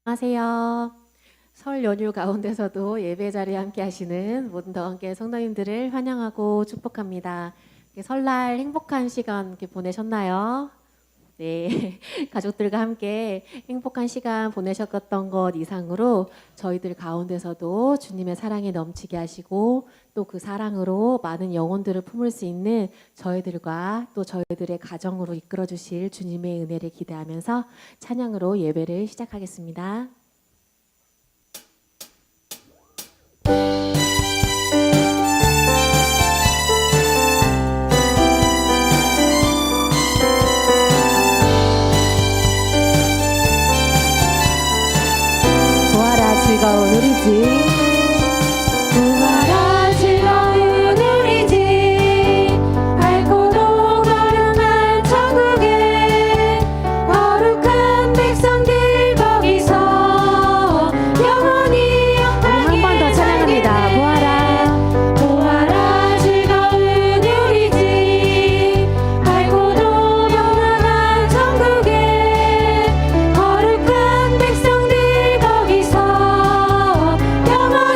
안녕하세요. 설 연휴 가운데서도 예배 자리에 함께 하시는 모든 더한교회 성도님들을 환영하고 축복합니다. 설날 행복한 시간 이렇게 보내셨나요? 네, 가족들과 함께 행복한 시간 보내셨던 것 이상으로 저희들 가운데서도 주님의 사랑이 넘치게 하시고 또 그 사랑으로 많은 영혼들을 품을 수 있는 저희들과 또 저희들의 가정으로 이끌어 주실 주님의 은혜를 기대하면서 찬양으로 예배를 시작하겠습니다. 보아라 즐거운 우리 집 보아라 즐거운 우리 집 밝고도 거룩한 천국에 거룩한 백성들 거기서 영원히 한 번 더 찬양합니다. 보아라 즐거운 우리 집 밝고도 거룩한 천국에 거룩한 백성들 거기서 영원히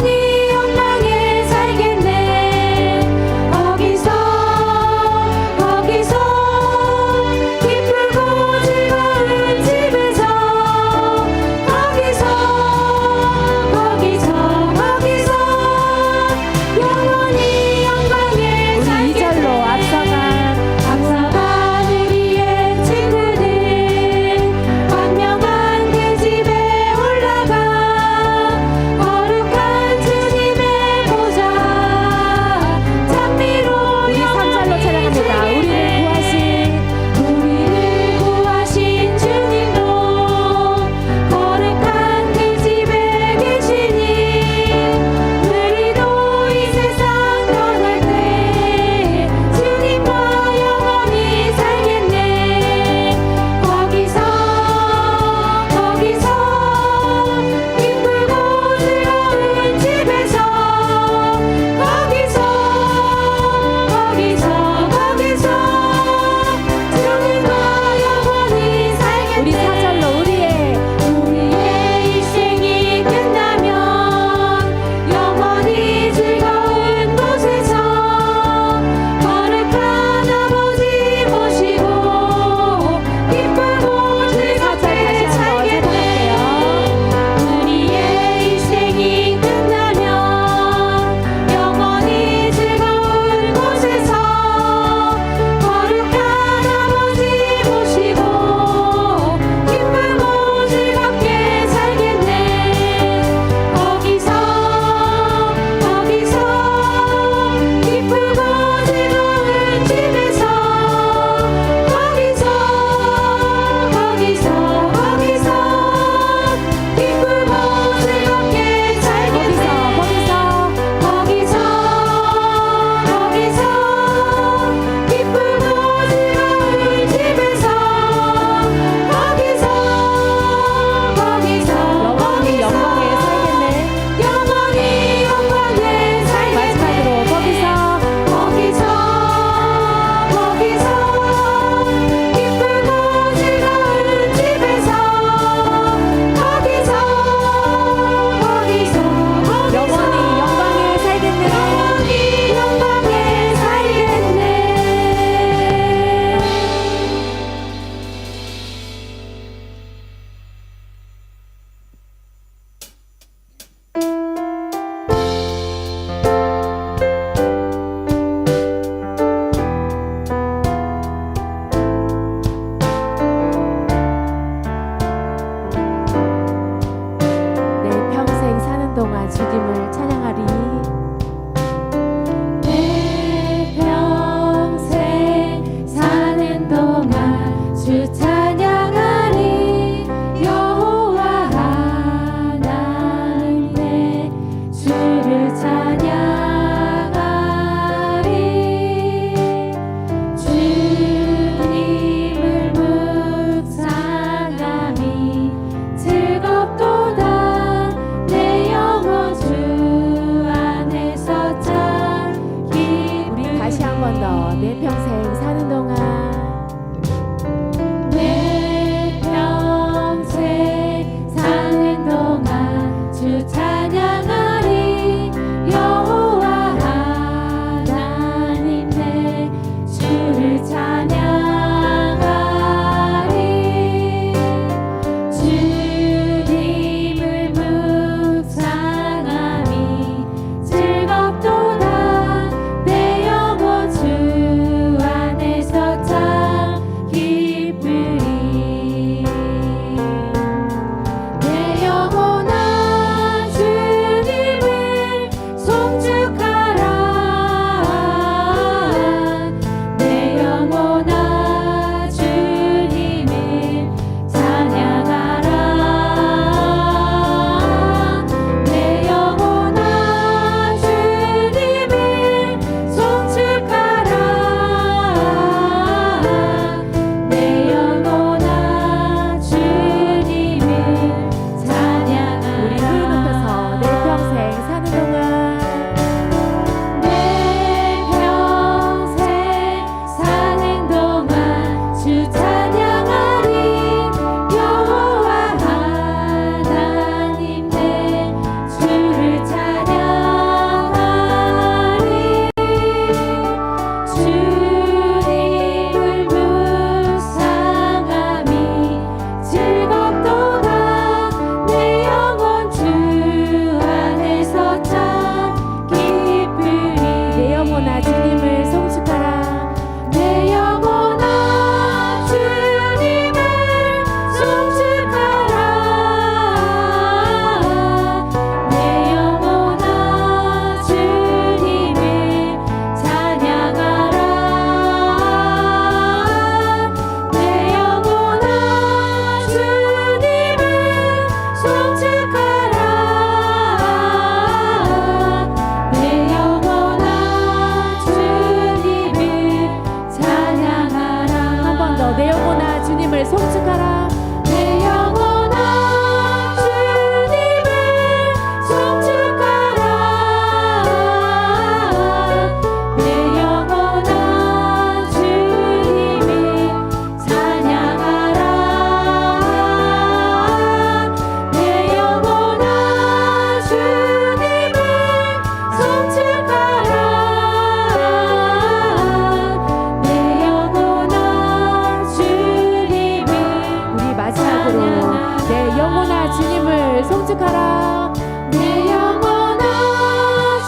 송축하라. 내 영혼아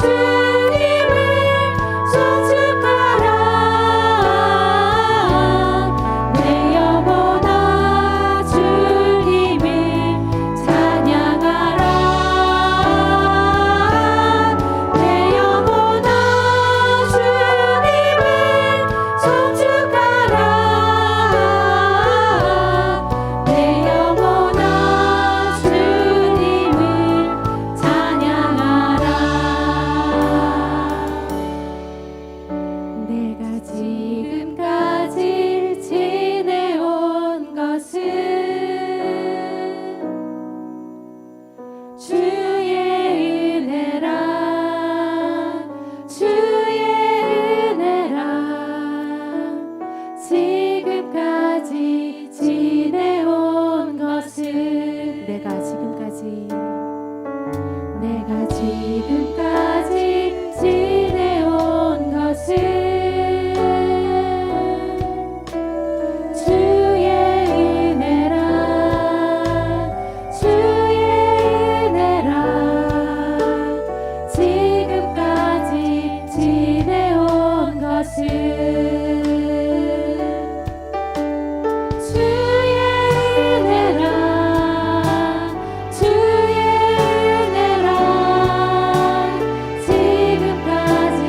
주님을 송축하라. 내 영혼아 주님을 찬양하라. 내 영혼아 주님을 송축하라. 내 영혼아 주님을 찬양하라. 내가 지금까지 지내온 것은 주의 은혜라. 주의 은혜라. 지금까지 지내온 것은 내가 지금까지 지내온 것은 주의 은혜라. 주의 은혜라. 지금까지 지내온 것은 주의 은혜라. 주의 은혜라. 지금까지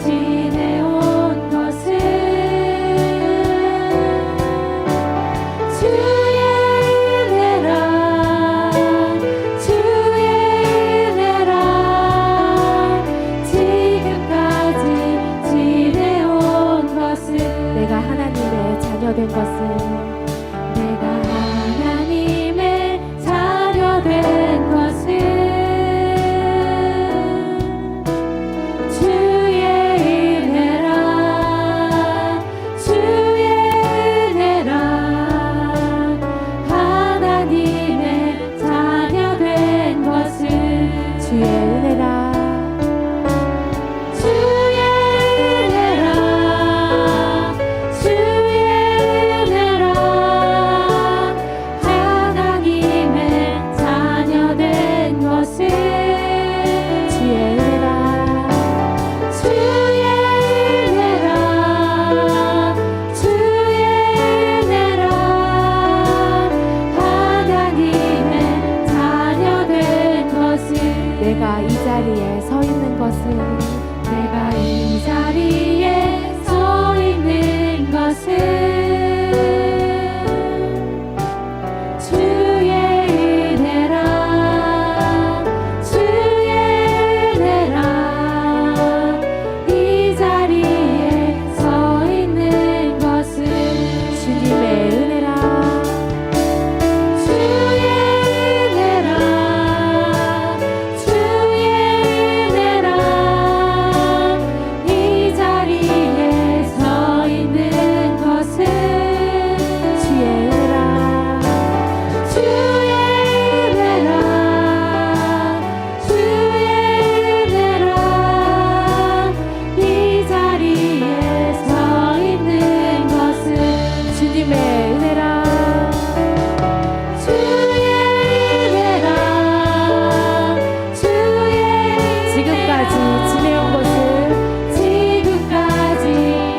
지내온 것은 주의 은혜라. 주의 은혜라. 지금까지 지내온 것은 내가 하나님의 자녀된 것은 내가 하나님의 자녀된 것은 주의 은혜라. 주의 은혜라. 하나님의 자녀된 것은 주의 은혜라. 주의 은혜라. 주의 은혜라. 하나님의 자녀된 것은 주의 은혜라. 주의 은혜라. 주의 은혜라. 하나님의 자녀된 것은 내가 이 자리에 서 있는 것은 내가 이 자리에 서 있는 것은 주의 은혜라. 주의 은혜라. 이 자리에 서 있는 것은 주님의 은혜라. 주의 은혜라. 주의 은혜라. 이 자리에 서 있는 것은 주의 은혜라. 주의 은혜라. 주의 은혜라. 이 자리에 서 있는 것은 주님의 은혜라. 주의 은혜라. 주의 지금까지 지내온 것은 지금까지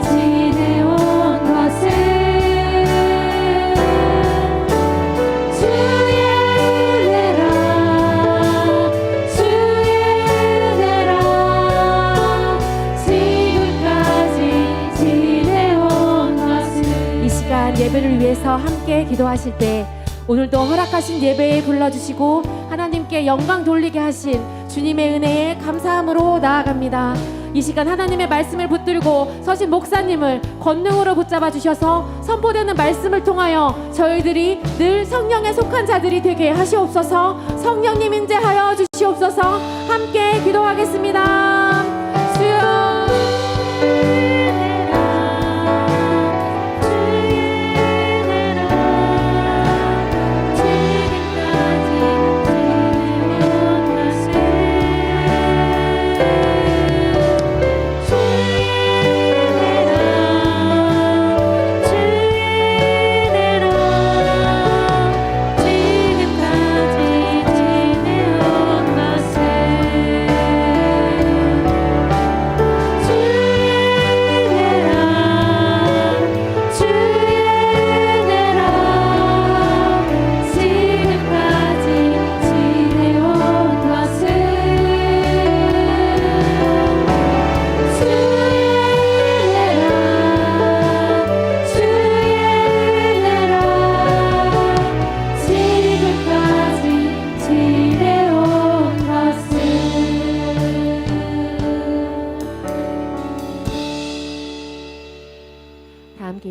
지내온 것은 주의 은혜라. 주의 은혜라. 지금까지 지내온 것은 이 시간 예배를 위해서 함께 기도하실 때 오늘도 허락하신 예배에 불러주시고 하나님께 영광 돌리게 하신 주님의 은혜에 감사함으로 나아갑니다. 이 시간 하나님의 말씀을 붙들고 서신 목사님을 권능으로 붙잡아 주셔서 선포되는 말씀을 통하여 저희들이 늘 성령에 속한 자들이 되게 하시옵소서. 성령님 인재하여 주시옵소서. 함께 기도하겠습니다. 주여. 지금까지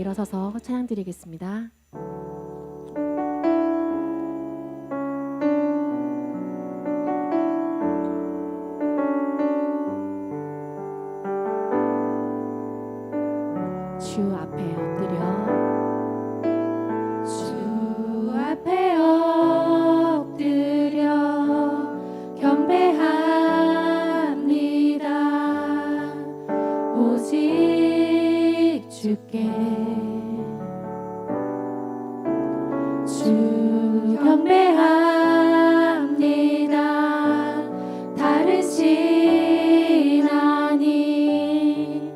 일어서서 찬양 드리겠습니다. 주 앞에 엎드려 주 앞에 엎드려 경배합니다. 오직 주께 주 경배합니다. 다른 신 아니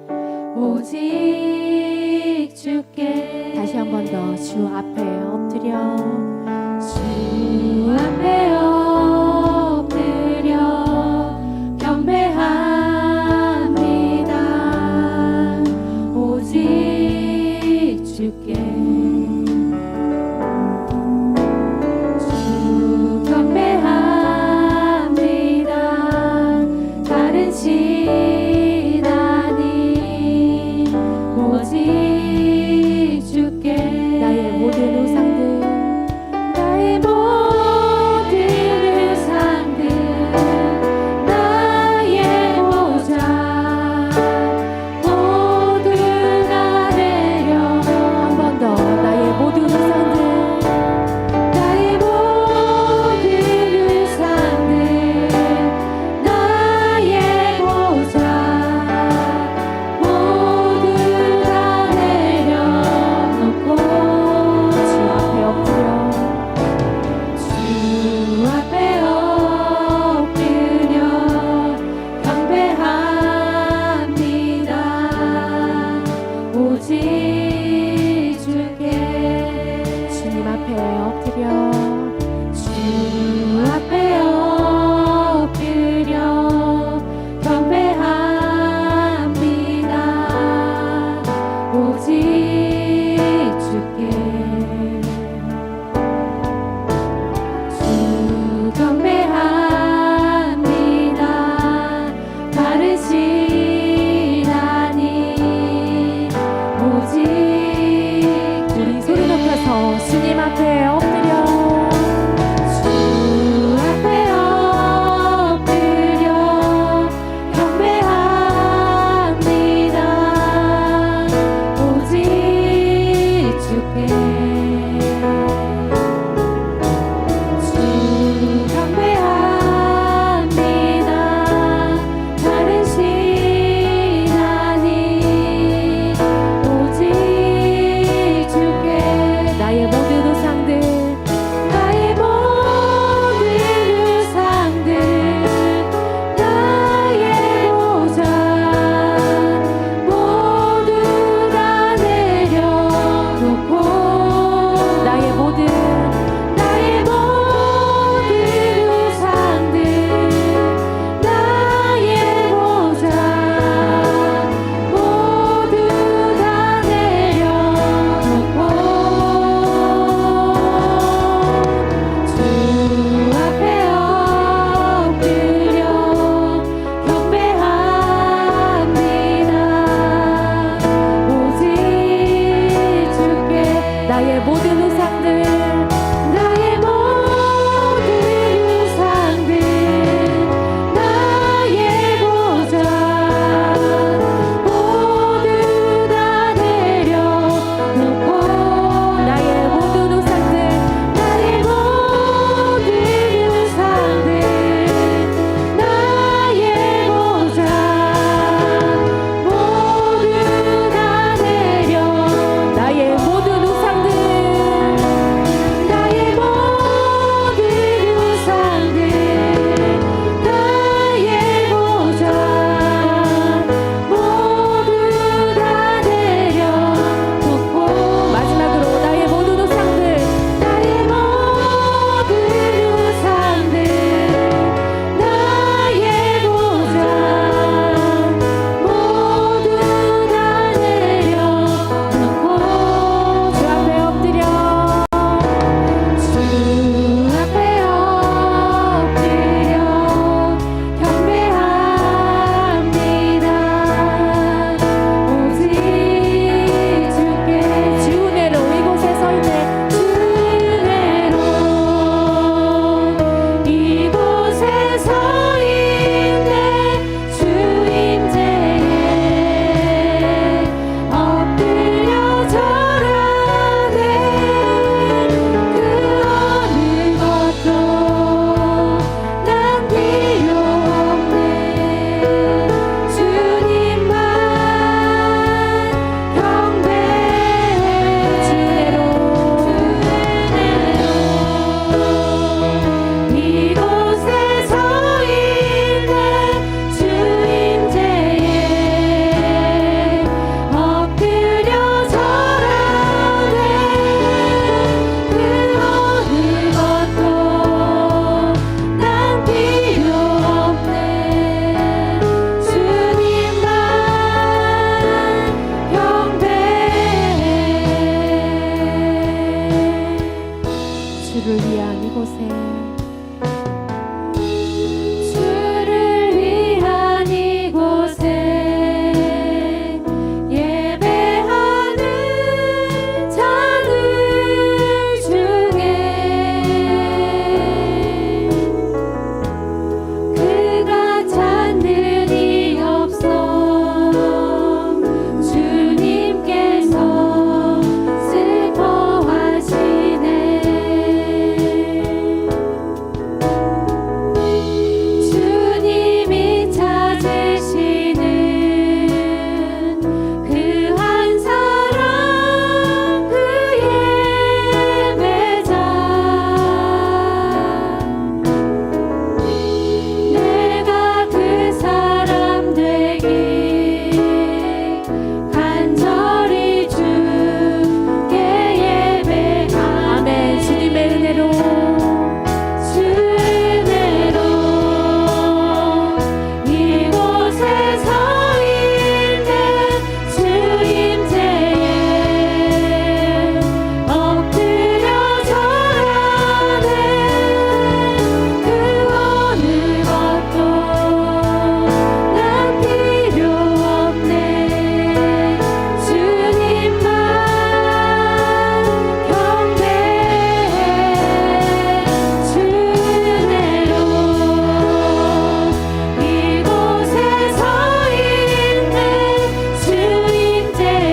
오직 주께 다시 한 번 더 주 앞에 엎드려 주 앞에 엎드려 경배합니다. 오직 주께 주 경배합니다. 다른 신 아니 오직 주께 나의 모든 우상들 나의 모든 우상들 나의 보좌 모두 다 내려 한 번 더 주를 위한 이곳에 주를 위한 이곳에 예배하는 자들 중에 그가 찾는 이 없어 주님께서 슬퍼하시네. 주님이 찾으시는 그 한 사람 그 예배자 내가 그 사람 되기 간절히 주께 예배하네. 아멘. 주님의 은혜로 주 은혜로 이곳에 서 있는 주 임재에 엎드려 절하네. 그 어느 것도 난 필요 없네. 주님만 경배해. 주 은혜로 이곳에 서 있는 주 임재에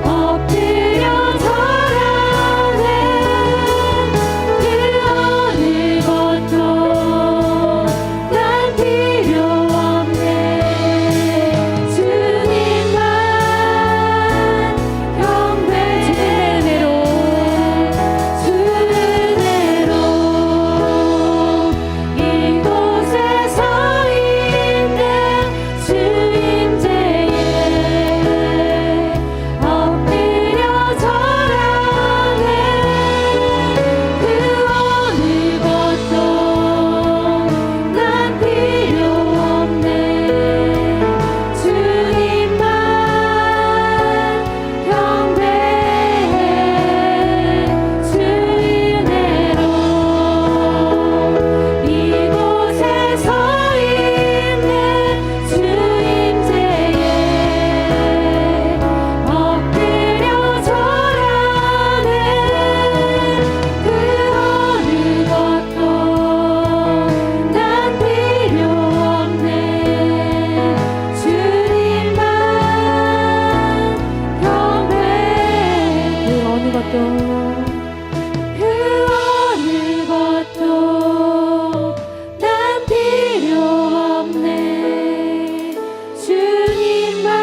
엎드려 절하네. 그 어느 것도 난 필요 없네. 주님만 경배해. 주 은혜로 이곳에 서 있는 주 임재에 엎드려 절하네. 그 어느 것도 난 필요 없네. 주님만 경배해. 주 은혜로 이곳에 서 있는 주 임재에 엎드려 절하네. 그 어느 것도 난 필요 없네. 주님만 경배해. 그 어느 것도 그 어느 것도 난 필요 없네. 주님만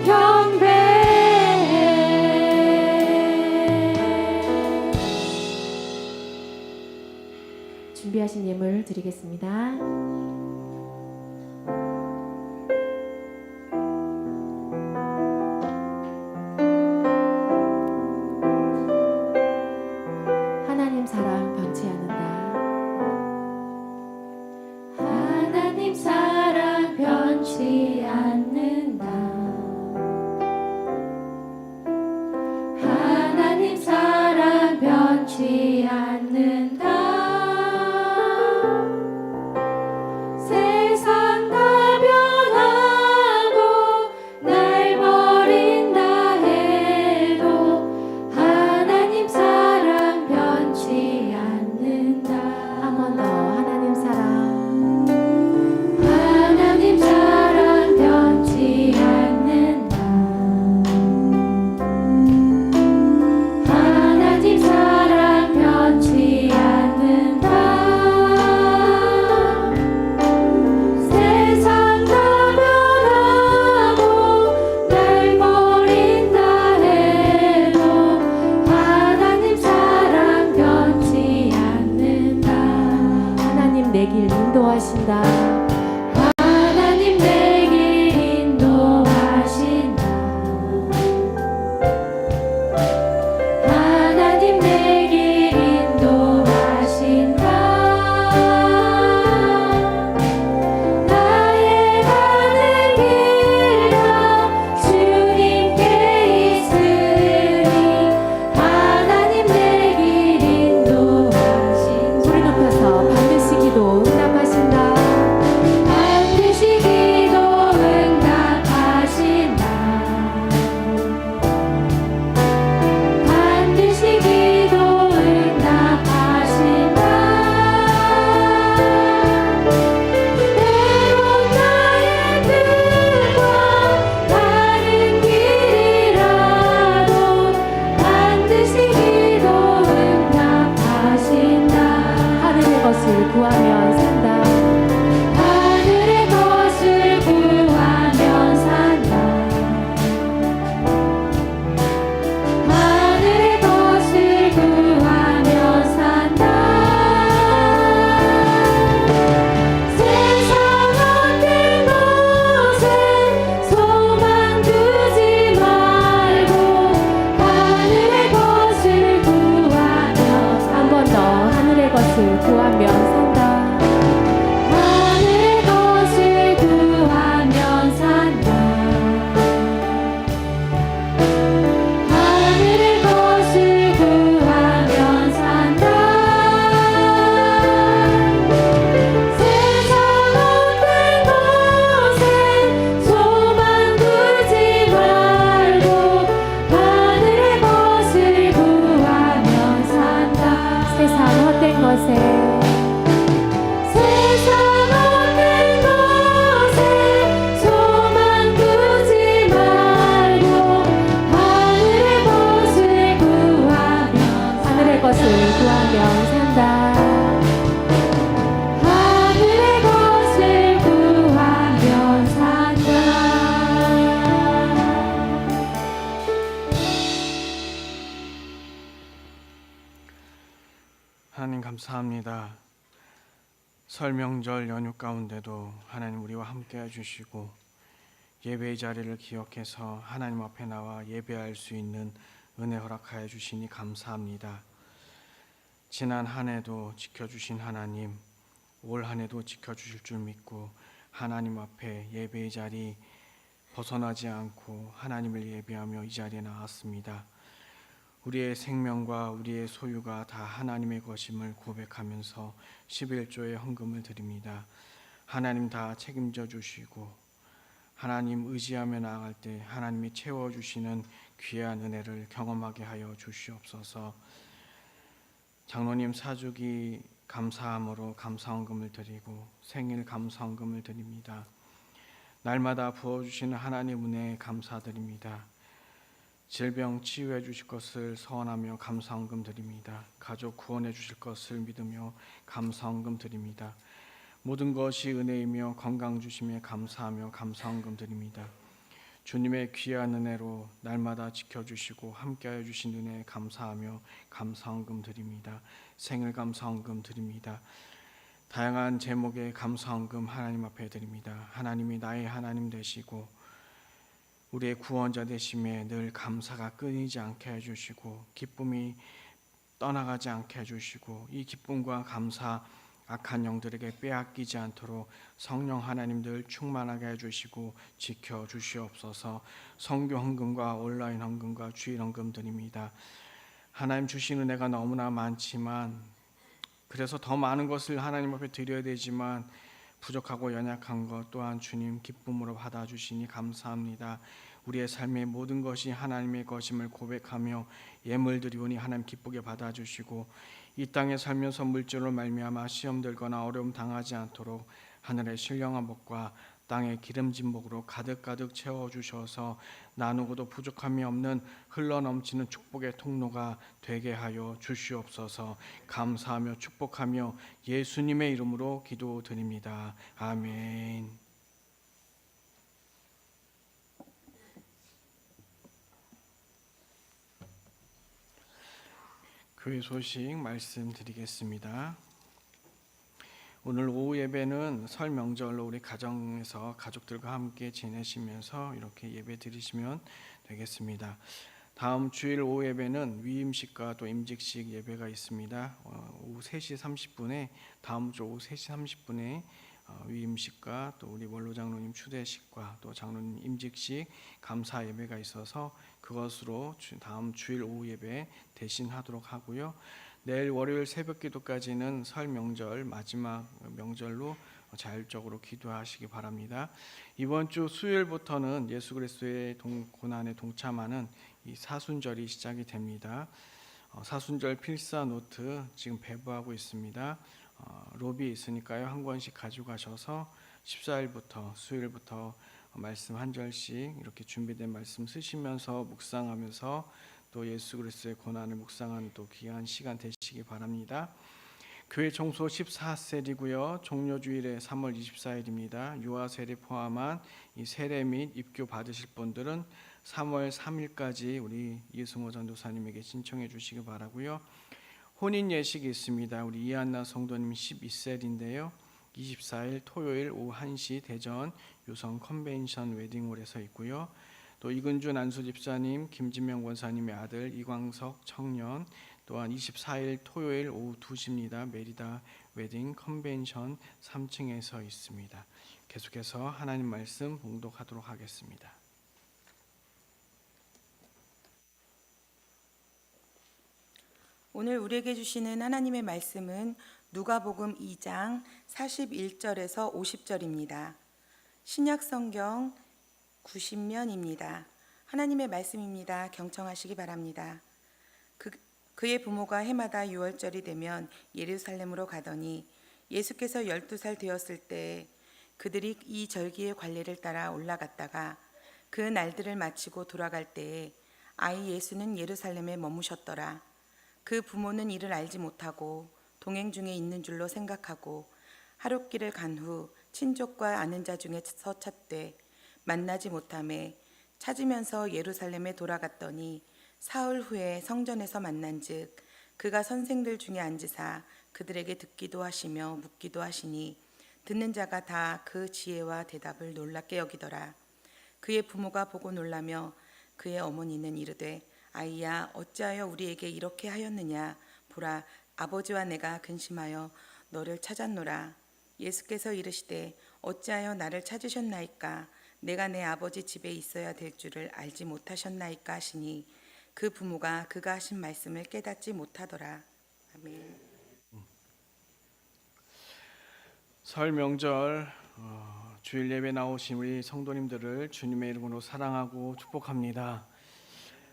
경배해. 준비하신 예물 드리겠습니다. 하나님 사랑 변치 않는다. 하나님 사랑 변치 않는다. 하나님 사랑 변치 않는다. 감사합니다. 설 명절 연휴 가운데도 하나님 우리와 함께 해주시고 예배의 자리를 기억해서 하나님 앞에 나와 예배할 수 있는 은혜 허락하여 주시니 감사합니다. 지난 한 해도 지켜주신 하나님, 올 한 해도 지켜주실 줄 믿고 하나님 앞에 예배의 자리 벗어나지 않고 하나님을 예배하며 이 자리에 나왔습니다. 우리의 생명과 우리의 소유가 다 하나님의 것임을 고백하면서 11조의 헌금을 드립니다. 하나님 다 책임져 주시고 하나님 의지하며 나아갈 때 하나님이 채워주시는 귀한 은혜를 경험하게 하여 주시옵소서. 장로님 사주기 감사함으로 감사헌금을 드리고 생일 감사헌금을 드립니다. 날마다 부어주시는 하나님 은혜에 감사드립니다. 질병 치유해 주실 것을 서원하며 감사헌금 드립니다. 가족 구원해 주실 것을 믿으며 감사헌금 드립니다. 모든 것이 은혜이며 건강 주심에 감사하며 감사헌금 드립니다. 주님의 귀한 은혜로 날마다 지켜주시고 함께하여 주신 은혜에 감사하며 감사헌금 드립니다. 생일 감사헌금 드립니다. 다양한 제목의 감사헌금 하나님 앞에 드립니다. 하나님이 나의 하나님 되시고 우리의 구원자 되심에 늘 감사가 끊이지 않게 해주시고 기쁨이 떠나가지 않게 해주시고 이 기쁨과 감사 악한 영들에게 빼앗기지 않도록 성령 하나님 늘 충만하게 해주시고 지켜주시옵소서. 선교 헌금과 온라인 헌금과 주일 헌금 드립니다. 하나님 주신 은혜가 너무나 많지만 그래서 더 많은 것을 하나님 앞에 드려야 되지만 부족하고 연약한 것 또한 주님 기쁨으로 받아주시니 감사합니다. 우리의 삶의 모든 것이 하나님의 것임을 고백하며 예물 드리오니 하나님 기쁘게 받아주시고 이 땅에 살면서 물질로 말미암아 시험 들거나 어려움 당하지 않도록 하늘의 신령한 복과 땅의 기름진 복으로 가득가득 채워주셔서 나누고도 부족함이 없는 흘러넘치는 축복의 통로가 되게 하여 주시옵소서. 감사하며 축복하며 예수님의 이름으로 기도드립니다. 아멘. 교회 소식 말씀드리겠습니다. 오늘 오후 예배는 설 명절로 우리 가정에서 가족들과 함께 지내시면서 이렇게 예배 드리시면 되겠습니다. 다음 주일 오후 예배는 위임식과 또 임직식 예배가 있습니다. 오후 3시 30분에 다음 주 오후 3시 30분에 위임식과 또 우리 원로 장로님 추대식과 또 장로님 임직식 감사 예배가 있어서 그것으로 다음 주일 오후 예배 대신하도록 하고요. 내일 월요일 새벽 기도까지는 설 명절 마지막 명절로 자율적으로 기도하시기 바랍니다. 이번 주 수요일부터는 예수 그리스도의 고난에 동참하는 이 사순절이 시작이 됩니다. 사순절 필사 노트 지금 배부하고 있습니다. 로비에 있으니까요. 한 권씩 가져가셔서 14일부터 수요일부터 말씀 한 절씩 이렇게 준비된 말씀 쓰시면서 묵상하면서 또 예수 그리스도의 고난을 묵상하는 또 귀한 시간 되시기 바랍니다. 교회 청소 14세리고요. 종료주일에 3월 24일입니다. 유아 세례 포함한 이 세례 및 입교 받으실 분들은 3월 3일까지 우리 이승호 전도사님에게 신청해 주시기 바라고요. 혼인 예식이 있습니다. 우리 이한나 성도님 12셀인데요. 24일 토요일 오후 1시 대전 유성 컨벤션 웨딩홀에서 있고요. 또 이근준 안수 집사님, 김진명 권사님의 아들 이광석 청년 또한 24일 토요일 오후 2시입니다. 메리다 웨딩 컨벤션 3층에서 있습니다. 계속해서 하나님 말씀 봉독하도록 하겠습니다. 오늘 우리에게 주시는 하나님의 말씀은 누가복음 2장 41절에서 50절입니다. 신약성경 90면입니다. 하나님의 말씀입니다. 경청하시기 바랍니다. 그의 부모가 해마다 6월절이 되면 예루살렘으로 가더니 예수께서 12살 되었을 때 그들이 이 절기의 관례를 따라 올라갔다가 그 날들을 마치고 돌아갈 때에 아이 예수는 예루살렘에 머무셨더라. 그 부모는 이를 알지 못하고 동행 중에 있는 줄로 생각하고 하룻길을 간 후 친족과 아는 자 중에서 찾되 만나지 못하매 찾으면서 예루살렘에 돌아갔더니 사흘 후에 성전에서 만난즉 그가 선생들 중에 앉으사 그들에게 듣기도 하시며 묻기도 하시니 듣는 자가 다 그 지혜와 대답을 놀랍게 여기더라. 그의 부모가 보고 놀라며 그의 어머니는 이르되 아이야 어찌하여 우리에게 이렇게 하였느냐. 보라 아버지와 내가 근심하여 너를 찾았노라. 예수께서 이르시되 어찌하여 나를 찾으셨나이까. 내가 내 아버지 집에 있어야 될 줄을 알지 못하셨나이까 하시니 그 부모가 그가 하신 말씀을 깨닫지 못하더라. 아멘. 설 명절 주일 예배 나오신 우리 성도님들을 주님의 이름으로 사랑하고 축복합니다.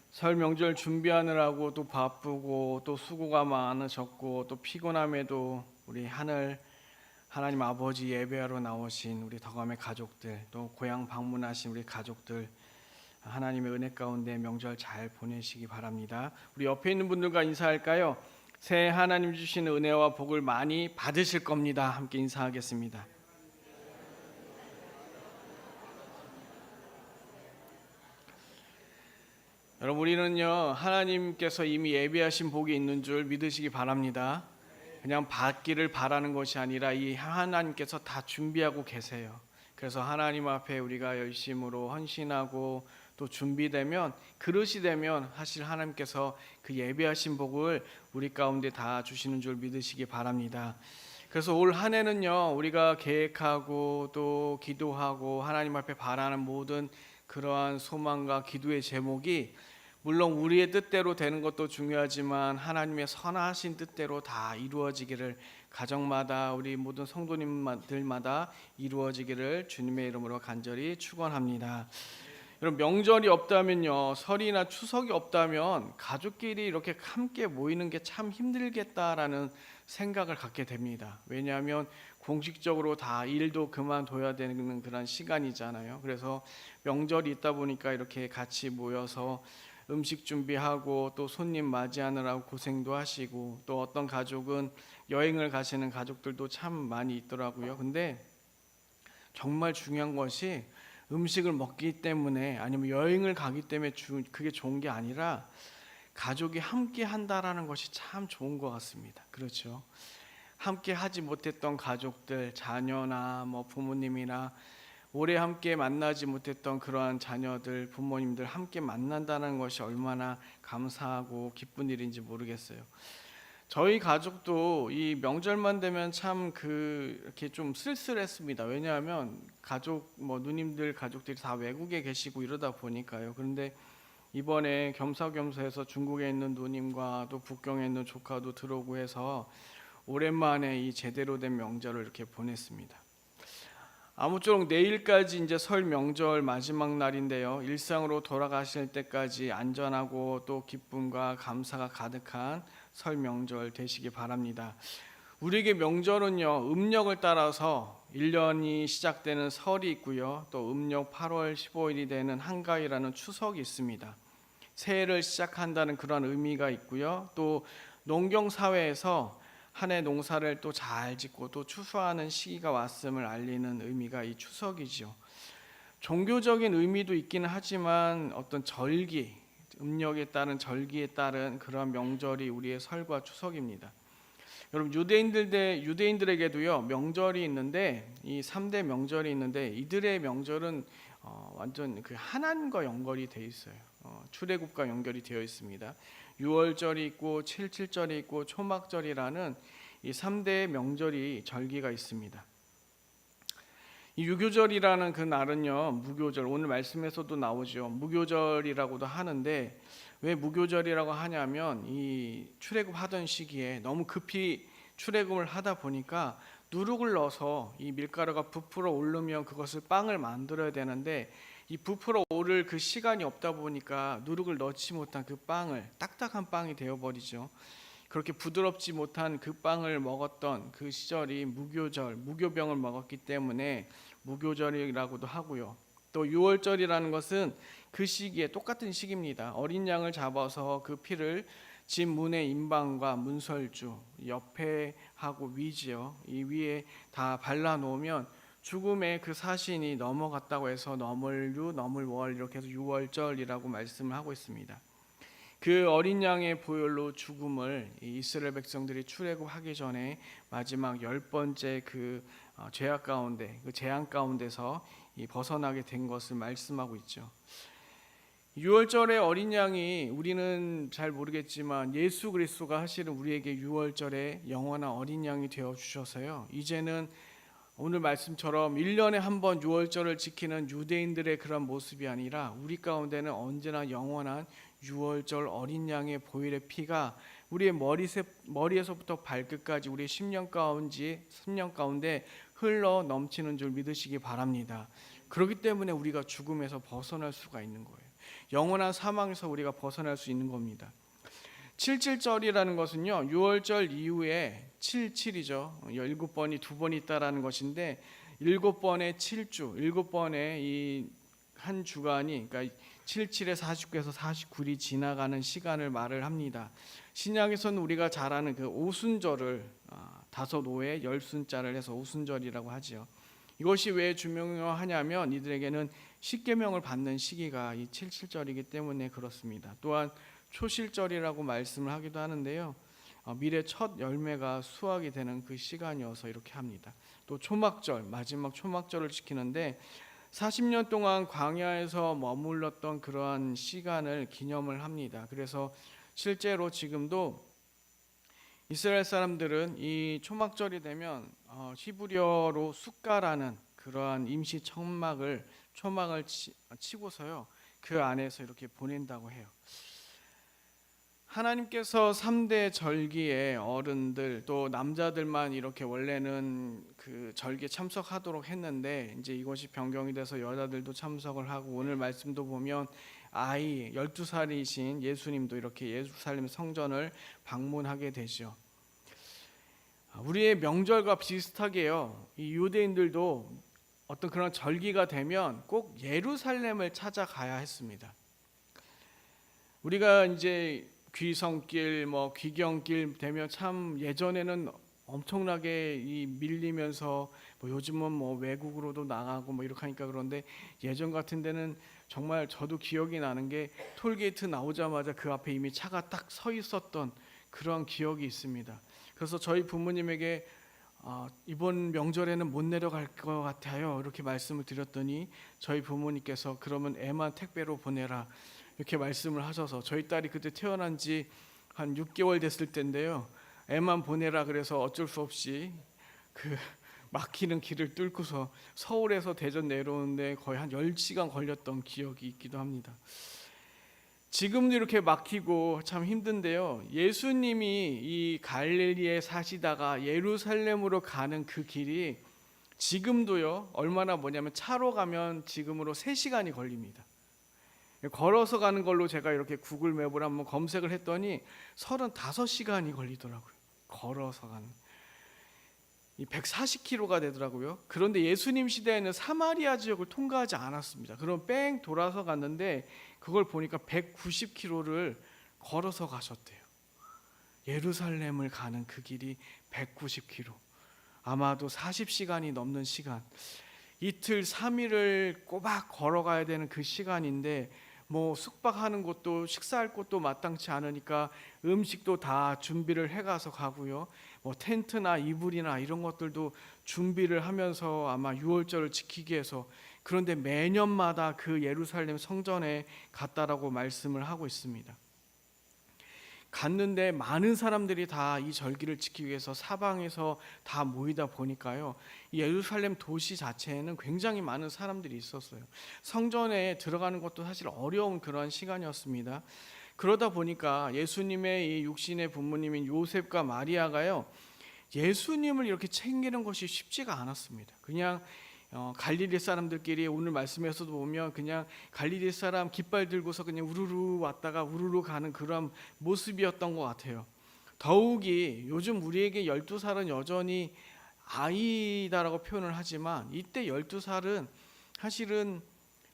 설 명절 준비하느라고 또 바쁘고 또 수고가 많으셨고 또 피곤함에도 우리 하나님 아버지 예배하러 나오신 우리 덕암의 가족들, 또 고향 방문하신 우리 가족들, 하나님의 은혜 가운데 명절 잘 보내시기 바랍니다. 우리 옆에 있는 분들과 인사할까요? 새해 하나님 주시는 은혜와 복을 많이 받으실 겁니다. 함께 인사하겠습니다. 여러분, 우리는요 하나님께서 이미 예비하신 복이 있는 줄 믿으시기 바랍니다. 그냥 받기를 바라는 것이 아니라 이 하나님께서 다 준비하고 계세요. 그래서 하나님 앞에 우리가 열심으로 헌신하고 또 준비되면, 그릇이 되면 사실 하나님께서 그 예비하신 복을 우리 가운데 다 주시는 줄 믿으시기 바랍니다. 그래서 올 한 해는요 우리가 계획하고 또 기도하고 하나님 앞에 바라는 모든 그러한 소망과 기도의 제목이 물론 우리의 뜻대로 되는 것도 중요하지만 하나님의 선하신 뜻대로 다 이루어지기를, 가정마다 우리 모든 성도님들마다 이루어지기를 주님의 이름으로 간절히 축원합니다. 여러분, 명절이 없다면요, 설이나 추석이 없다면 가족끼리 이렇게 함께 모이는 게 참 힘들겠다라는 생각을 갖게 됩니다. 왜냐하면 공식적으로 다 일도 그만둬야 되는 그런 시간이잖아요. 그래서 명절이 있다 보니까 이렇게 같이 모여서 음식 준비하고 또 손님 맞이하느라고 고생도 하시고, 또 어떤 가족은 여행을 가시는 가족들도 참 많이 있더라고요. 근데 정말 중요한 것이 음식을 먹기 때문에 아니면 여행을 가기 때문에 그게 좋은 게 아니라 가족이 함께 한다라는 것이 참 좋은 것 같습니다. 그렇죠? 함께 하지 못했던 가족들, 자녀나 부모님이나 오래 함께 만나지 못했던 그러한 자녀들, 부모님들 함께 만난다는 것이 얼마나 감사하고 기쁜 일인지 모르겠어요. 저희 가족도 이 명절만 되면 참 이렇게 좀 쓸쓸했습니다. 왜냐하면 가족, 누님들 가족들이 다 외국에 계시고 이러다 보니까요. 그런데 이번에 겸사겸사해서 중국에 있는 누님과 또 북경에 있는 조카도 들어오고 해서 오랜만에 이 제대로 된 명절을 이렇게 보냈습니다. 아무쪼록 내일까지 이제 설 명절 마지막 날인데요. 일상으로 돌아가실 때까지 안전하고 또 기쁨과 감사가 가득한 설 명절 되시기 바랍니다. 우리에게 명절은요, 음력을 따라서 1년이 시작되는 설이 있고요. 또 음력 8월 15일이 되는 한가위라는 추석이 있습니다. 새해를 시작한다는 그런 의미가 있고요. 또 농경사회에서 한 해 농사를 또 잘 짓고 또 추수하는 시기가 왔음을 알리는 의미가 이 추석이죠. 종교적인 의미도 있기는 하지만 어떤 절기, 음력에 따른 절기에 따른 그런 명절이 우리의 설과 추석입니다. 여러분, 유대인들에게도요 명절이 있는데, 이 3대 명절이 있는데 이들의 명절은 완전 그 하나님과 연결이 되어 있어요. 출애굽과 연결이 되어 있습니다. 유월절이 있고 칠칠절이 있고 초막절이라는 이 3대 명절이 절기가 있습니다. 이 유교절이라는 그 날은요, 무교절, 오늘 말씀에서도 나오죠. 무교절이라고도 하는데, 왜 무교절이라고 하냐면 이 출애굽 하던 시기에 너무 급히 출애굽을 하다 보니까 누룩을 넣어서 이 밀가루가 부풀어 오르면 그것을 빵을 만들어야 되는데, 이 부풀어 오를 그 시간이 없다 보니까 누룩을 넣지 못한 그 빵을 딱딱한 빵이 되어버리죠. 그렇게 부드럽지 못한 그 빵을 먹었던 그 시절이 무교절, 무교병을 먹었기 때문에 무교절이라고도 하고요. 또 유월절이라는 것은 그 시기에 똑같은 시기입니다. 어린 양을 잡아서 그 피를 집 문의 임방과 문설주, 옆에 하고 위지요, 이 위에 다 발라놓으면 죽음의 그 사신이 넘어갔다고 해서 넘을유, 넘을월 이렇게 해서 유월절이라고 말씀을 하고 있습니다. 그 어린 양의 보혈로 죽음을 이 이스라엘 백성들이 출애굽하기 전에 마지막 10번째 그 죄악 가운데, 그 재앙 가운데서 이 벗어나게 된 것을 말씀하고 있죠. 6월절의 어린 양이 우리는 잘 모르겠지만 예수 그리스도가 사실은 우리에게 6월절에 영원한 어린 양이 되어 주셔서요. 이제는 오늘 말씀처럼 1년에 한 번 6월절을 지키는 유대인들의 그런 모습이 아니라 우리 가운데는 언제나 영원한 6월절 어린 양의 보혈의 피가 우리의 머리에서부터 발끝까지 우리의 심령 가운데 흘러 넘치는 줄 믿으시기 바랍니다. 그렇기 때문에 우리가 죽음에서 벗어날 수가 있는 거예요. 영원한 사망에서 우리가 벗어날 수 있는 겁니다. 77절이라는 것은요, 6월절 이후에 77이죠. 7번이 2번 있다라는 것인데 7번의 7주, 7번의 이 한 주간이, 그러니까 77에 49에서 49일이 지나가는 시간을 말을 합니다. 신약에서는 우리가 잘 아는 그 오순절을 5오에 10순자를 해서 오순절이라고 하지요. 이것이 왜 중요하냐면 이들에게는 십계명을 받는 시기가 이 77절이기 때문에 그렇습니다. 또한 초실절이라고 말씀을 하기도 하는데요. 미래 첫 열매가 수확이 되는 그 시간이어서 이렇게 합니다. 또 초막절, 마지막 초막절을 지키는데 40년 동안 광야에서 머물렀던 그러한 시간을 기념을 합니다. 그래서 실제로 지금도 이스라엘 사람들은 이 초막절이 되면 히브리어로 숫가라는 그러한 임시 초막을 치고서요, 그 안에서 이렇게 보낸다고 해요. 하나님께서 3대 절기에 어른들 또 남자들만 이렇게 원래는 그 절기에 참석하도록 했는데 이제 이것이 변경이 돼서 여자들도 참석을 하고 오늘 말씀도 보면 아이 12살이신 예수님도 이렇게 예루살렘 성전을 방문하게 되죠. 우리의 명절과 비슷하게요, 이 유대인들도 어떤 그런 절기가 되면 꼭 예루살렘을 찾아가야 했습니다. 우리가 이제 귀성길, 귀경길 되면 참 예전에는 엄청나게 이 밀리면서 요즘은 외국으로도 나가고 이렇게 하니까 그런데 예전 같은 데는 정말 저도 기억이 나는 게 톨게이트 나오자마자 그 앞에 이미 차가 딱 서 있었던 그런 기억이 있습니다. 그래서 저희 부모님에게 이번 명절에는 못 내려갈 것 같아요 이렇게 말씀을 드렸더니 저희 부모님께서 그러면 애만 택배로 보내라 이렇게 말씀을 하셔서 저희 딸이 그때 태어난 지 한 6개월 됐을 때인데요, 애만 보내라 그래서 어쩔 수 없이 그 막히는 길을 뚫고서 서울에서 대전 내려오는데 거의 한 10시간 걸렸던 기억이 있기도 합니다. 지금도 이렇게 막히고 참 힘든데요, 예수님이 이 갈릴리에 사시다가 예루살렘으로 가는 그 길이 지금도요 얼마나 뭐냐면 차로 가면 지금으로 3시간이 걸립니다. 걸어서 가는 걸로 제가 이렇게 구글 맵을 한번 검색을 했더니 35시간이 걸리더라고요. 걸어서 가는 이 140km가 되더라고요. 그런데 예수님 시대에는 사마리아 지역을 통과하지 않았습니다. 그럼 뺑 돌아서 갔는데 그걸 보니까 190km를 걸어서 가셨대요. 예루살렘을 가는 그 길이 190km. 아마도 40시간이 넘는 시간. 이틀 3일을 꼬박 걸어가야 되는 그 시간인데 숙박하는 곳도 식사할 곳도 마땅치 않으니까 음식도 다 준비를 해가서 가고요. 텐트나 이불이나 이런 것들도 준비를 하면서 아마 6월절을 지키기 위해서 그런데 매년마다 그 예루살렘 성전에 갔다라고 말씀을 하고 있습니다. 갔는데 많은 사람들이 다 이 절기를 지키기 위해서 사방에서 다 모이다 보니까요, 이 예루살렘 도시 자체에는 굉장히 많은 사람들이 있었어요. 성전에 들어가는 것도 사실 어려운 그런 시간이었습니다. 그러다 보니까 예수님의 이 육신의 부모님인 요셉과 마리아가요, 예수님을 이렇게 챙기는 것이 쉽지가 않았습니다. 그냥 갈릴리 사람들끼리 오늘 말씀에서도 보면 그냥 갈릴리 사람 깃발 들고서 그냥 우르르 왔다가 우르르 가는 그런 모습이었던 것 같아요. 더욱이 요즘 우리에게 12살은 여전히 아이다라고 표현을 하지만 이때 12살은 사실은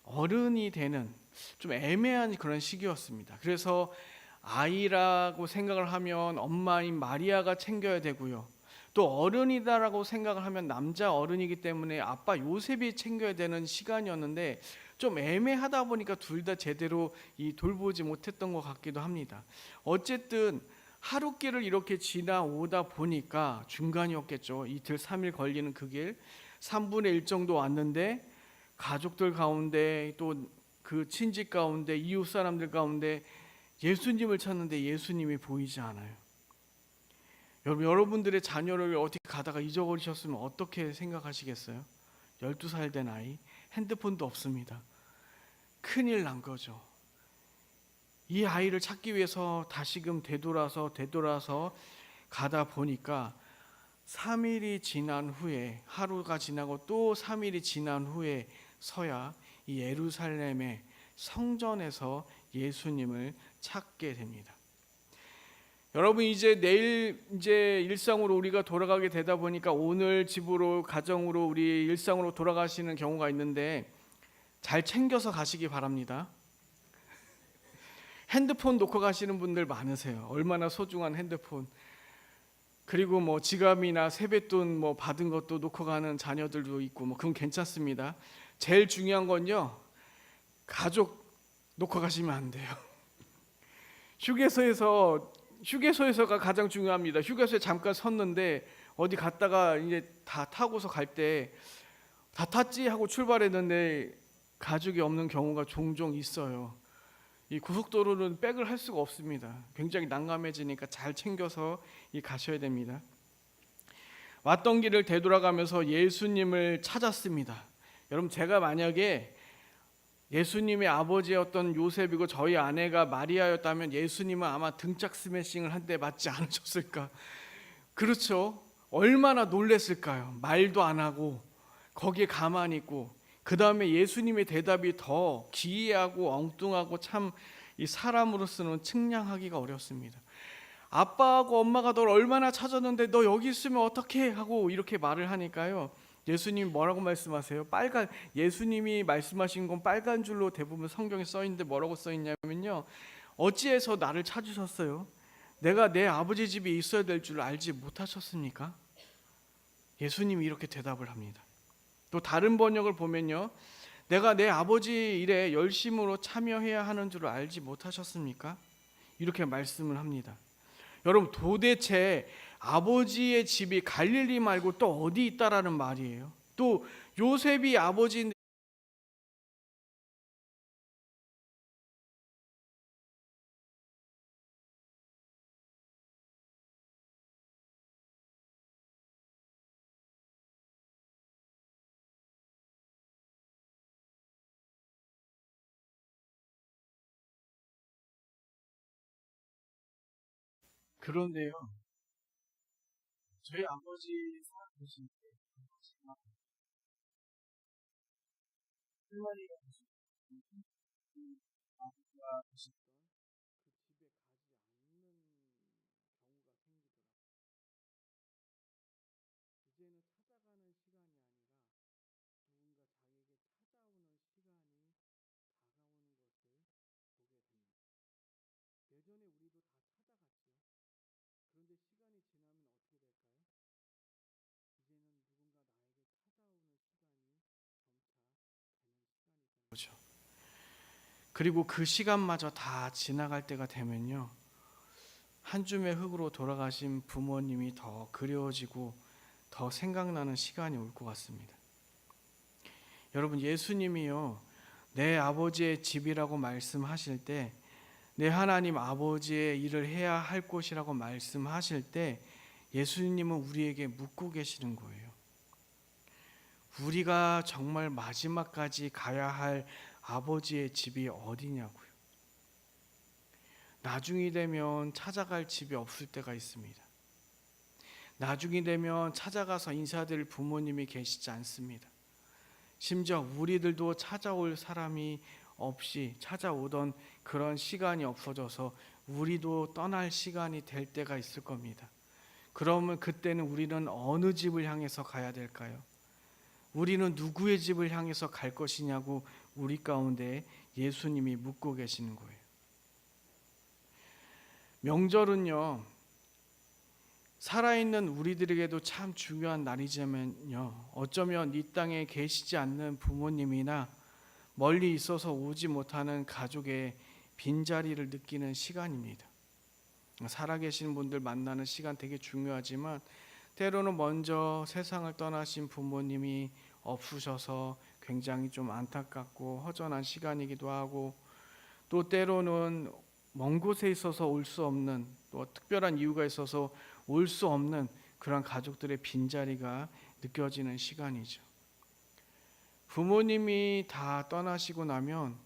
어른이 되는 좀 애매한 그런 시기였습니다. 그래서 아이라고 생각을 하면 엄마인 마리아가 챙겨야 되고요, 또 어른이다라고 생각을 하면 남자 어른이기 때문에 아빠 요셉이 챙겨야 되는 시간이었는데 좀 애매하다 보니까 둘 다 제대로 돌보지 못했던 것 같기도 합니다. 어쨌든 하루길을 이렇게 지나오다 보니까 중간이었겠죠. 이틀 3일 걸리는 그 길 3분의 1 정도 왔는데 가족들 가운데 또 그 친지 가운데 이웃 사람들 가운데 예수님을 찾는데 예수님이 보이지 않아요. 여러분들의 자녀를 어디 가다가 잊어버리셨으면 어떻게 생각하시겠어요? 12살 된 아이, 핸드폰도 없습니다. 큰일 난 거죠. 이 아이를 찾기 위해서 다시금 되돌아서 가다 보니까 3일이 지난 후에, 하루가 지나고 또 3일이 지난 후에 서야 이 예루살렘의 성전에서 예수님을 찾게 됩니다. 여러분, 이제 내일 일상으로 우리가 돌아가게 되다 보니까 오늘 집으로, 가정으로, 우리 일상으로 돌아가시는 경우가 있는데 잘 챙겨서 가시기 바랍니다. 핸드폰 놓고 가시는 분들 많으세요. 얼마나 소중한 핸드폰. 그리고 뭐 지갑이나 세뱃돈 받은 것도 놓고 가는 자녀들도 있고 그건 괜찮습니다. 제일 중요한 건요, 가족 놓고 가시면 안 돼요. 휴게소에서가 가장 중요합니다. 휴게소에 잠깐 섰는데 어디 갔다가 이제 다 타고서 갈 때 다 탔지 하고 출발했는데 가족이 없는 경우가 종종 있어요. 이 고속도로는 백을 할 수가 없습니다. 굉장히 난감해지니까 잘 챙겨서 가셔야 됩니다. 왔던 길을 되돌아가면서 예수님을 찾았습니다. 여러분, 제가 만약에 예수님의 아버지였던 요셉이고 저희 아내가 마리아였다면 예수님은 아마 등짝 스매싱을 한 대 맞지 않으셨을까? 그렇죠? 얼마나 놀랬을까요? 말도 안 하고 거기에 가만히 있고, 그 다음에 예수님의 대답이 더 기이하고 엉뚱하고 참 이 사람으로서는 측량하기가 어렵습니다. 아빠하고 엄마가 널 얼마나 찾았는데 너 여기 있으면 어떡해? 하고 이렇게 말을 하니까요, 예수님이 뭐라고 말씀하세요? 예수님이 말씀하신 건 빨간 줄로 대부분 성경에 써 있는데 뭐라고 써 있냐면요, 어찌해서 나를 찾으셨어요? 내가 내 아버지 집에 있어야 될 줄 알지 못하셨습니까? 예수님이 이렇게 대답을 합니다. 또 다른 번역을 보면요, 내가 내 아버지 일에 열심으로 참여해야 하는 줄 알지 못하셨습니까? 이렇게 말씀을 합니다. 여러분, 도대체 아버지의 집이 갈릴리 말고 또 어디 있다라는 말이에요. 또 요셉이 아버지 그런데요, 저희 아버지 살아계실 때 아버지가 할머니가 아버지가 계실 때 그 집에 가지 않는 경우가 생기더라고요. 이제는 찾아가는 시간이 아니라 누군가 자기에게 찾아오는 시간이 다가오는 것을 보게 됩니다. 예전에 우리도 다 찾아갔죠. 그런데 시간이 지나면 어떻게 될까요? 이제는 누군가 나에게 찾아오는 시간이 점차 되는 시간이 되는 거죠. 그리고 그 시간마저 다 지나갈 때가 되면요, 한 줌의 흙으로 돌아가신 부모님이 더 그리워지고 더 생각나는 시간이 올 것 같습니다. 여러분, 예수님이요, 내 아버지의 집이라고 말씀하실 때, 내 하나님 아버지의 일을 해야 할 곳이라고 말씀하실 때 예수님은 우리에게 묻고 계시는 거예요. 우리가 정말 마지막까지 가야 할 아버지의 집이 어디냐고요. 나중이 되면 찾아갈 집이 없을 때가 있습니다. 나중이 되면 찾아가서 인사드릴 부모님이 계시지 않습니다. 심지어 우리들도 찾아올 사람이 없이 찾아오던 그런 시간이 없어져서 우리도 떠날 시간이 될 때가 있을 겁니다. 그러면 그때는 우리는 어느 집을 향해서 가야 될까요? 우리는 누구의 집을 향해서 갈 것이냐고 우리 가운데 예수님이 묻고 계시는 거예요. 명절은요, 살아있는 우리들에게도 참 중요한 날이지만요, 어쩌면 이 땅에 계시지 않는 부모님이나 멀리 있어서 오지 못하는 가족의 빈자리를 느끼는 시간입니다. 살아계신 분들 만나는 시간 되게 중요하지만 때로는 먼저 세상을 떠나신 부모님이 없으셔서 굉장히 좀 안타깝고 허전한 시간이기도 하고, 또 때로는 먼 곳에 있어서 올 수 없는, 또 특별한 이유가 있어서 올 수 없는 그런 가족들의 빈자리가 느껴지는 시간이죠. 부모님이 다 떠나시고 나면,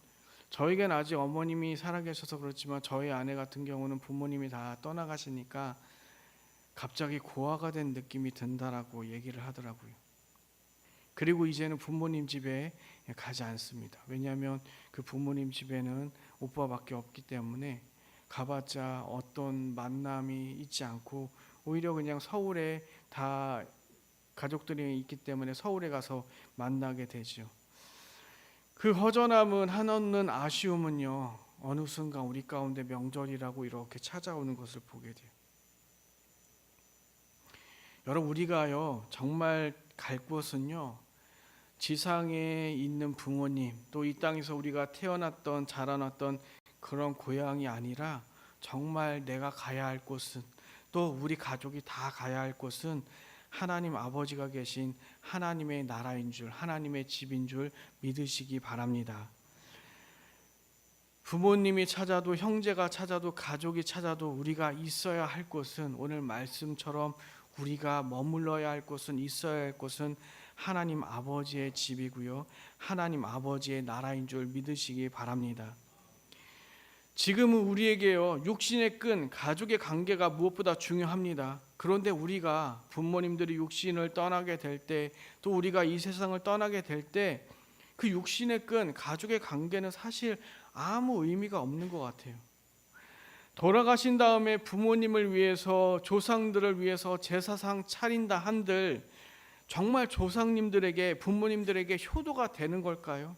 저에겐 아직 어머님이 살아계셔서 그렇지만 저희 아내 같은 경우는 부모님이 다 떠나가시니까 갑자기 고아가 된 느낌이 든다라고 얘기를 하더라고요. 그리고 이제는 부모님 집에 가지 않습니다. 왜냐하면 그 부모님 집에는 오빠밖에 없기 때문에 가봤자 어떤 만남이 있지 않고, 오히려 그냥 서울에 다 가족들이 있기 때문에 서울에 가서 만나게 되죠. 그 허전함은, 한없는 아쉬움은요, 어느 순간 우리 가운데 명절이라고 이렇게 찾아오는 것을 보게 돼요. 여러분, 우리가요 정말 갈 곳은요, 지상에 있는 부모님, 또 이 땅에서 우리가 태어났던 자라났던 그런 고향이 아니라, 정말 내가 가야 할 곳은, 또 우리 가족이 다 가야 할 곳은 하나님 아버지가 계신 하나님의 나라인 줄, 하나님의 집인 줄 믿으시기 바랍니다. 부모님이 찾아도, 형제가 찾아도, 가족이 찾아도 우리가 있어야 할 곳은, 오늘 말씀처럼 우리가 머물러야 할 곳은, 있어야 할 곳은 하나님 아버지의 집이고요, 하나님 아버지의 나라인 줄 믿으시기 바랍니다. 지금은 우리에게요, 육신의 끈, 가족의 관계가 무엇보다 중요합니다. 그런데 우리가 부모님들이 육신을 떠나게 될 때, 또 우리가 이 세상을 떠나게 될 때, 그 육신의 끈, 가족의 관계는 사실 아무 의미가 없는 것 같아요. 돌아가신 다음에 부모님을 위해서, 조상들을 위해서 제사상 차린다 한들, 정말 조상님들에게, 부모님들에게 효도가 되는 걸까요?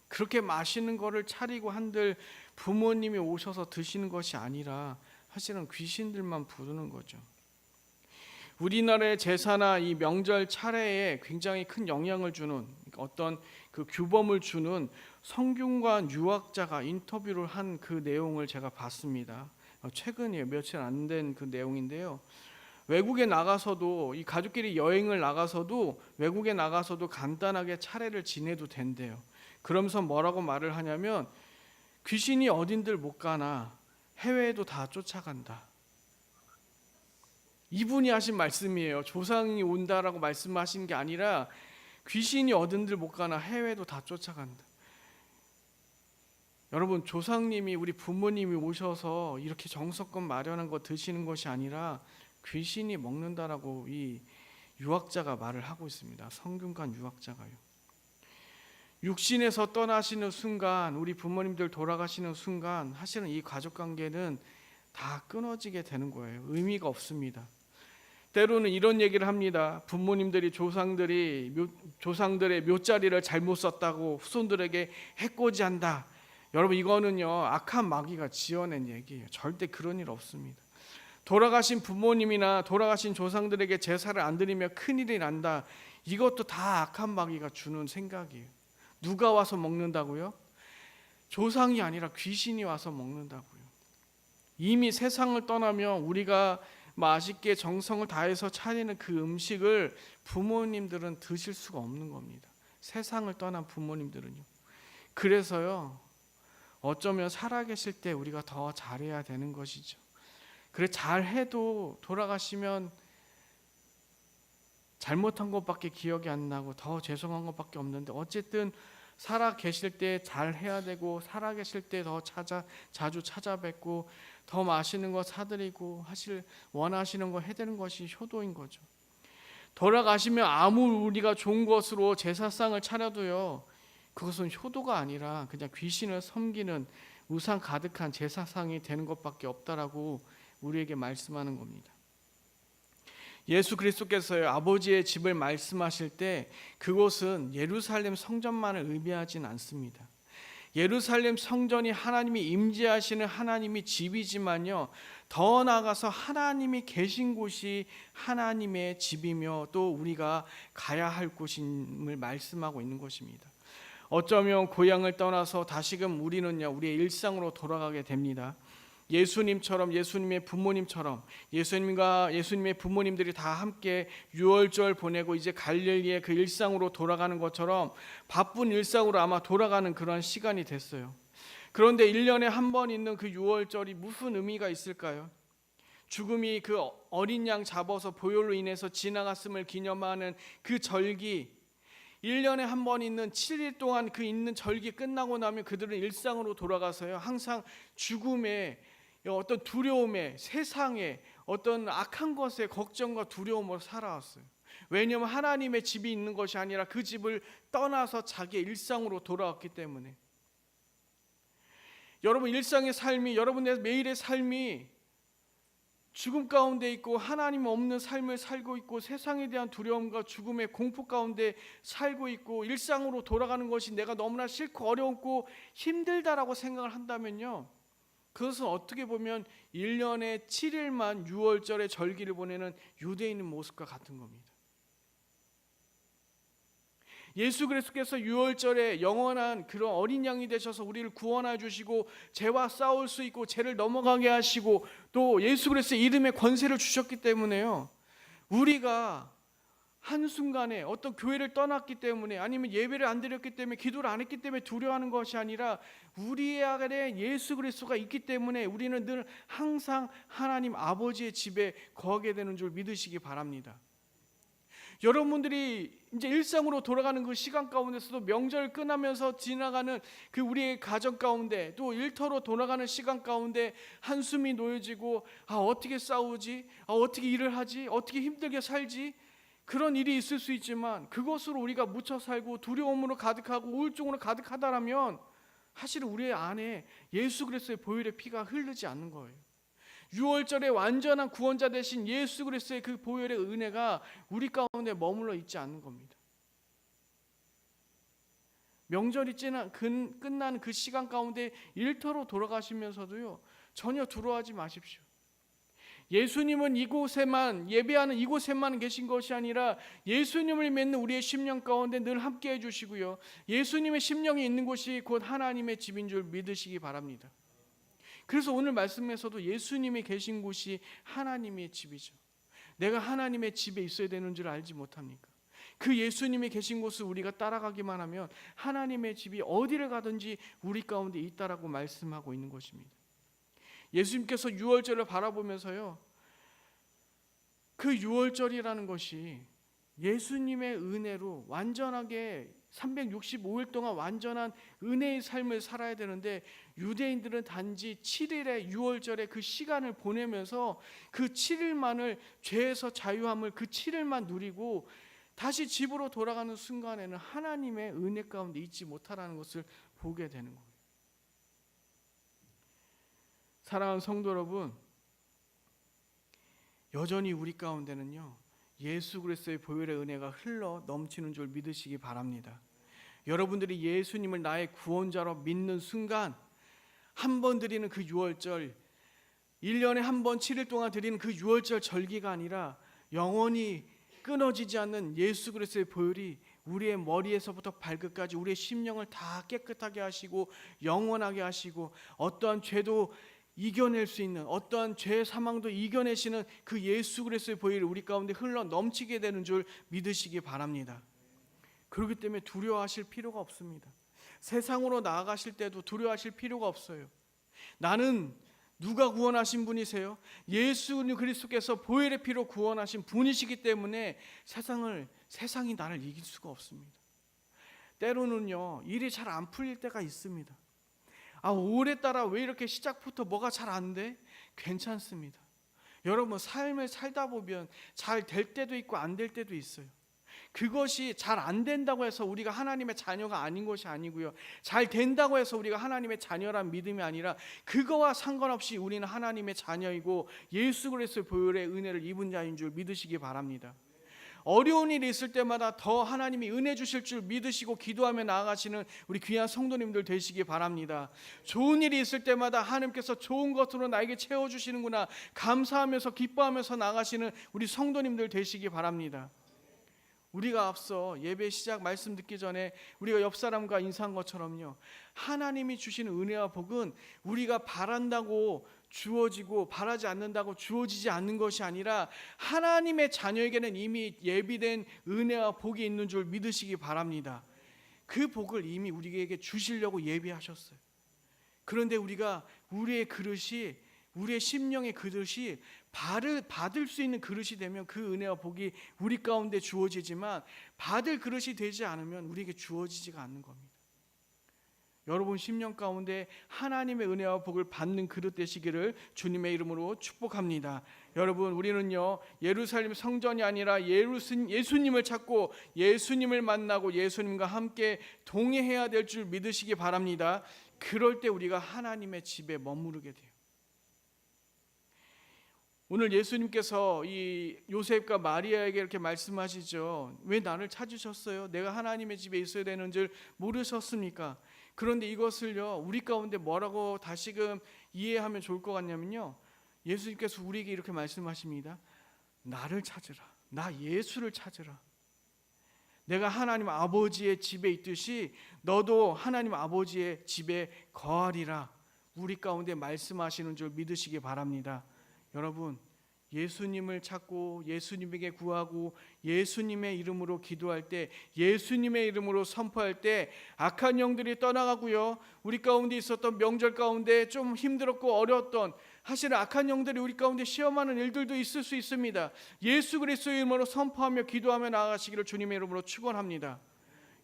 그렇게 맛있는 거를 차리고 한들 부모님이 오셔서 드시는 것이 아니라 사실은 귀신들만 부르는 거죠. 우리나라의 제사나 이 명절 차례에 굉장히 큰 영향을 주는, 어떤 그 규범을 주는 성균관 유학자가 인터뷰를 한 그 내용을 제가 봤습니다. 최근이에요. 며칠 안 된 그 내용인데요. 외국에 나가서도, 이 가족끼리 여행을 나가서도, 외국에 나가서도 간단하게 차례를 지내도 된대요. 그러면서 뭐라고 말을 하냐면, 귀신이 어딘들 못 가나 해외에도 다 쫓아간다. 이분이 하신 말씀이에요. 조상이 온다라고 말씀하신 게 아니라, 귀신이 어딘들 못 가나 해외에도 다 쫓아간다. 여러분, 조상님이, 우리 부모님이 오셔서 이렇게 정성껏 마련한 거 드시는 것이 아니라 귀신이 먹는다라고 이 유학자가 말을 하고 있습니다. 성균관 유학자가요. 육신에서 떠나시는 순간, 우리 부모님들 돌아가시는 순간, 사실은 이 가족관계는 다 끊어지게 되는 거예요. 의미가 없습니다. 때로는 이런 얘기를 합니다. 부모님들이, 조상들의 묘자리를 잘못 썼다고 후손들에게 해코지한다. 여러분, 이거는요 악한 마귀가 지어낸 얘기예요. 절대 그런 일 없습니다. 돌아가신 부모님이나 돌아가신 조상들에게 제사를 안 드리면 큰일이 난다. 이것도 다 악한 마귀가 주는 생각이에요. 누가 와서 먹는다고요? 조상이 아니라 귀신이 와서 먹는다고요. 이미 세상을 떠나면 우리가 맛있게 정성을 다해서 차리는 그 음식을 부모님들은 드실 수가 없는 겁니다. 세상을 떠난 부모님들은요. 그래서요, 어쩌면 살아계실 때 우리가 더 잘해야 되는 것이죠. 그래, 잘해도 돌아가시면 잘못한 것밖에 기억이 안 나고 더 죄송한 것밖에 없는데, 어쨌든 살아계실 때 잘해야 되고, 살아계실 때 더 자주 찾아뵙고, 더 맛있는 거 사드리고, 원하시는 거 해드리는 것이 효도인 거죠. 돌아가시면 아무 우리가 좋은 것으로 제사상을 차려도요, 그것은 효도가 아니라 그냥 귀신을 섬기는 우상 가득한 제사상이 되는 것밖에 없다라고 우리에게 말씀하는 겁니다. 예수 그리스도께서요, 아버지의 집을 말씀하실 때 그곳은 예루살렘 성전만을 의미하진 않습니다. 예루살렘 성전이 하나님이 임재하시는 하나님의 집이지만요, 더 나아가서 하나님이 계신 곳이 하나님의 집이며 또 우리가 가야 할 곳임을 말씀하고 있는 것입니다. 어쩌면 고향을 떠나서 다시금 우리는요, 우리의 일상으로 돌아가게 됩니다. 예수님처럼, 예수님의 부모님처럼, 예수님의 부모님들이 다 함께 유월절 보내고 이제 갈릴리의 그 일상으로 돌아가는 것처럼 바쁜 일상으로 아마 돌아가는 그런 시간이 됐어요. 그런데 1년에 한 번 있는 그 유월절이 무슨 의미가 있을까요? 죽음이 그 어린 양 잡아서 보혈로 인해서 지나갔음을 기념하는 그 절기, 1년에 한 번 있는 7일 동안 그 있는 절기 끝나고 나면 그들은 일상으로 돌아가서요, 항상 죽음의 어떤 두려움에, 세상에 어떤 악한 것에 걱정과 두려움으로 살아왔어요. 왜냐하면 하나님의 집이 있는 것이 아니라 그 집을 떠나서 자기의 일상으로 돌아왔기 때문에. 여러분 일상의 삶이, 여러분의 매일의 삶이 죽음 가운데 있고 하나님 없는 삶을 살고 있고 세상에 대한 두려움과 죽음의 공포 가운데 살고 있고 일상으로 돌아가는 것이 내가 너무나 싫고 어렵고 힘들다라고 생각을 한다면요, 그것은 어떻게 보면 1년에 7일만 유월절의 절기를 보내는 유대인의 모습과 같은 겁니다. 예수 그리스도께서 유월절에 영원한 그런 어린 양이 되셔서 우리를 구원해 주시고 죄와 싸울 수 있고 죄를 넘어가게 하시고 또 예수 그리스도의 이름의 권세를 주셨기 때문에요, 우리가 한순간에 어떤 교회를 떠났기 때문에 아니면 예배를 안 드렸기 때문에 기도를 안 했기 때문에 두려워하는 것이 아니라 우리 안에 예수 그리스도가 있기 때문에 우리는 늘 항상 하나님 아버지의 집에 거하게 되는 줄 믿으시기 바랍니다. 여러분들이 이제 일상으로 돌아가는 그 시간 가운데서도 명절 끝나면서 지나가는 그 우리의 가정 가운데 또 일터로 돌아가는 시간 가운데 한숨이 놓여지고 어떻게 싸우지? 어떻게 일을 하지? 어떻게 힘들게 살지? 그런 일이 있을 수 있지만 그것으로 우리가 묻혀 살고 두려움으로 가득하고 우울증으로 가득하다라면 사실은 우리 안에 예수 그리스도의 보혈의 피가 흐르지 않는 거예요. 유월절에 완전한 구원자 되신 예수 그리스도의 그 보혈의 은혜가 우리 가운데 머물러 있지 않는 겁니다. 명절이 끝나는 그 시간 가운데 일터로 돌아가시면서도요, 전혀 두려워하지 마십시오. 예수님은 이곳에만 예배하는 이곳에만 계신 것이 아니라 예수님을 믿는 우리의 심령 가운데 늘 함께 해주시고요, 예수님의 심령이 있는 곳이 곧 하나님의 집인 줄 믿으시기 바랍니다. 그래서 오늘 말씀에서도 예수님이 계신 곳이 하나님의 집이죠. 내가 하나님의 집에 있어야 되는 줄 알지 못합니까? 그 예수님이 계신 곳을 우리가 따라가기만 하면 하나님의 집이 어디를 가든지 우리 가운데 있다라고 말씀하고 있는 것입니다. 예수님께서 유월절을 바라보면서요, 그 유월절이라는 것이 예수님의 은혜로 완전하게 365일 동안 완전한 은혜의 삶을 살아야 되는데 유대인들은 단지 7일의 유월절의 그 시간을 보내면서 그 7일만을 죄에서 자유함을 그 7일만 누리고 다시 집으로 돌아가는 순간에는 하나님의 은혜 가운데 있지 못하라는 것을 보게 되는 거예요. 사랑하는 성도 여러분, 여전히 우리 가운데는요, 예수 그리스도의 보혈의 은혜가 흘러 넘치는 줄 믿으시기 바랍니다. 여러분들이 예수님을 나의 구원자로 믿는 순간 한 번 드리는 그 유월절, 1년에 한 번 7일 동안 드리는 그 유월절 절기가 아니라 영원히 끊어지지 않는 예수 그리스도의 보혈이 우리의 머리에서부터 발끝까지 우리의 심령을 다 깨끗하게 하시고 영원하게 하시고 어떠한 죄도 이겨낼 수 있는, 어떠한 죄 사망도 이겨내시는 그 예수 그리스도의 보혈이 우리 가운데 흘러 넘치게 되는 줄 믿으시기 바랍니다. 그렇기 때문에 두려워하실 필요가 없습니다. 세상으로 나아가실 때도 두려워하실 필요가 없어요. 나는 누가 구원하신 분이세요? 예수 그리스도께서 보혈의 피로 구원하신 분이시기 때문에 세상이 나를 이길 수가 없습니다. 때로는요, 일이 잘 안 풀릴 때가 있습니다. 오래따라 왜 이렇게 시작부터 뭐가 잘 안 돼? 괜찮습니다. 여러분, 삶을 살다 보면 잘 될 때도 있고 안 될 때도 있어요. 그것이 잘 안 된다고 해서 우리가 하나님의 자녀가 아닌 것이 아니고요, 잘 된다고 해서 우리가 하나님의 자녀란 믿음이 아니라 그거와 상관없이 우리는 하나님의 자녀이고 예수 그리스도의 보혈의 은혜를 입은 자인 줄 믿으시기 바랍니다. 어려운 일이 있을 때마다 더 하나님이 은혜 주실 줄 믿으시고 기도하며 나아가시는 우리 귀한 성도님들 되시기 바랍니다. 좋은 일이 있을 때마다 하나님께서 좋은 것으로 나에게 채워주시는구나 감사하면서 기뻐하면서 나아가시는 우리 성도님들 되시기 바랍니다. 우리가 앞서 예배 시작 말씀 듣기 전에 우리가 옆 사람과 인사한 것처럼요, 하나님이 주시는 은혜와 복은 우리가 바란다고 주어지고 바라지 않는다고 주어지지 않는 것이 아니라 하나님의 자녀에게는 이미 예비된 은혜와 복이 있는 줄 믿으시기 바랍니다. 그 복을 이미 우리에게 주시려고 예비하셨어요. 그런데 우리가 우리의 그릇이, 우리의 심령의 그릇이 받을 수 있는 그릇이 되면 그 은혜와 복이 우리 가운데 주어지지만, 받을 그릇이 되지 않으면 우리에게 주어지지가 않는 겁니다. 여러분 심령 가운데 하나님의 은혜와 복을 받는 그릇 되시기를 주님의 이름으로 축복합니다. 여러분, 우리는요 예루살렘 성전이 아니라 예수님을 찾고 예수님을 만나고 예수님과 함께 동행해야 될 줄 믿으시기 바랍니다. 그럴 때 우리가 하나님의 집에 머무르게 돼요. 오늘 예수님께서 이 요셉과 마리아에게 이렇게 말씀하시죠. 왜 나를 찾으셨어요? 내가 하나님의 집에 있어야 되는 줄 모르셨습니까? 그런데 이것을요 우리 가운데 뭐라고 다시금 이해하면 좋을 것 같냐면요, 예수님께서 우리에게 이렇게 말씀하십니다. 나를 찾으라. 나 예수를 찾으라. 내가 하나님 아버지의 집에 있듯이 너도 하나님 아버지의 집에 거하리라. 우리 가운데 말씀하시는 줄 믿으시기 바랍니다. 여러분, 예수님을 찾고 예수님에게 구하고 예수님의 이름으로 기도할 때, 예수님의 이름으로 선포할 때 악한 영들이 떠나가고요, 우리 가운데 있었던 명절 가운데 좀 힘들었고 어려웠던 사실은 악한 영들이 우리 가운데 시험하는 일들도 있을 수 있습니다. 예수 그리스도의 이름으로 선포하며 기도하며 나아가시기를 주님의 이름으로 축원합니다.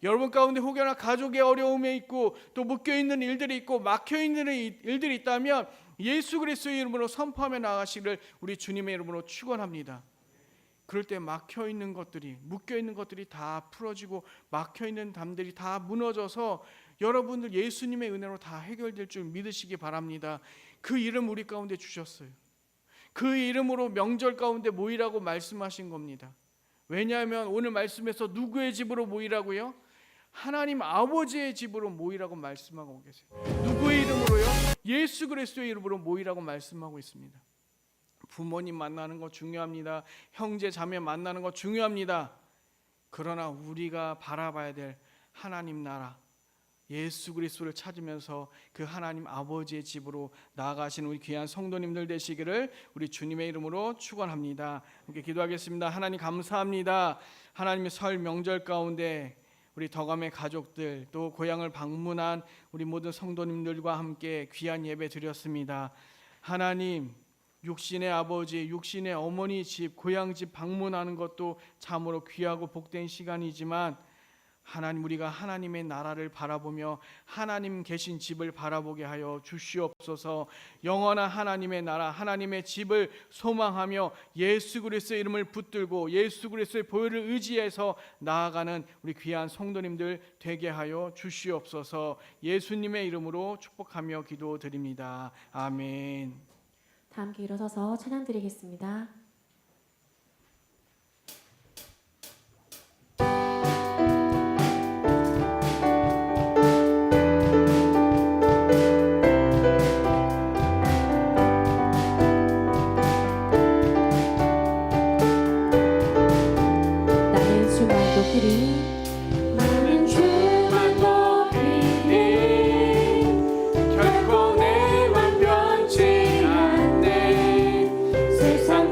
여러분 가운데 혹여나 가족의 어려움에 있고 또 묶여있는 일들이 있고 막혀있는 일들이 있다면 예수 그리스도의 이름으로 선포하며 나아가시기를 우리 주님의 이름으로 축원합니다. 그럴 때 막혀있는 것들이, 묶여있는 것들이 다 풀어지고 막혀있는 담들이 다 무너져서 여러분들 예수님의 은혜로 다 해결될 줄 믿으시기 바랍니다. 그 이름 우리 가운데 주셨어요. 그 이름으로 명절 가운데 모이라고 말씀하신 겁니다. 왜냐하면 오늘 말씀에서 누구의 집으로 모이라고요? 하나님 아버지의 집으로 모이라고 말씀하고 계세요. 누구의 이름으로요? 예수 그리스도의 이름으로 모이라고 말씀하고 있습니다. 부모님 만나는 거 중요합니다. 형제 자매 만나는 거 중요합니다. 그러나 우리가 바라봐야 될 하나님 나라, 예수 그리스도를 찾으면서 그 하나님 아버지의 집으로 나아가시는 우리 귀한 성도님들 되시기를 우리 주님의 이름으로 축원합니다. 함께 기도하겠습니다. 하나님 감사합니다. 하나님의 설 명절 가운데 우리 덕암의 가족들, 또 고향을 방문한 우리 모든 성도님들과 함께 귀한 예배 드렸습니다. 하나님, 육신의 아버지, 육신의 어머니 집, 고향 집 방문하는 것도 참으로 귀하고 복된 시간이지만, 하나님, 우리가 하나님의 나라를 바라보며 하나님 계신 집을 바라보게 하여 주시옵소서. 영원한 하나님의 나라, 하나님의 집을 소망하며 예수 그리스도의 이름을 붙들고 예수 그리스도의 보혈을 의지해서 나아가는 우리 귀한 성도님들 되게 하여 주시옵소서. 예수님의 이름으로 축복하며 기도드립니다. 아멘. 다 함께 일어서서 찬양 드리겠습니다. 나는 주만 높이리 결코 내만 변치 않네. 세상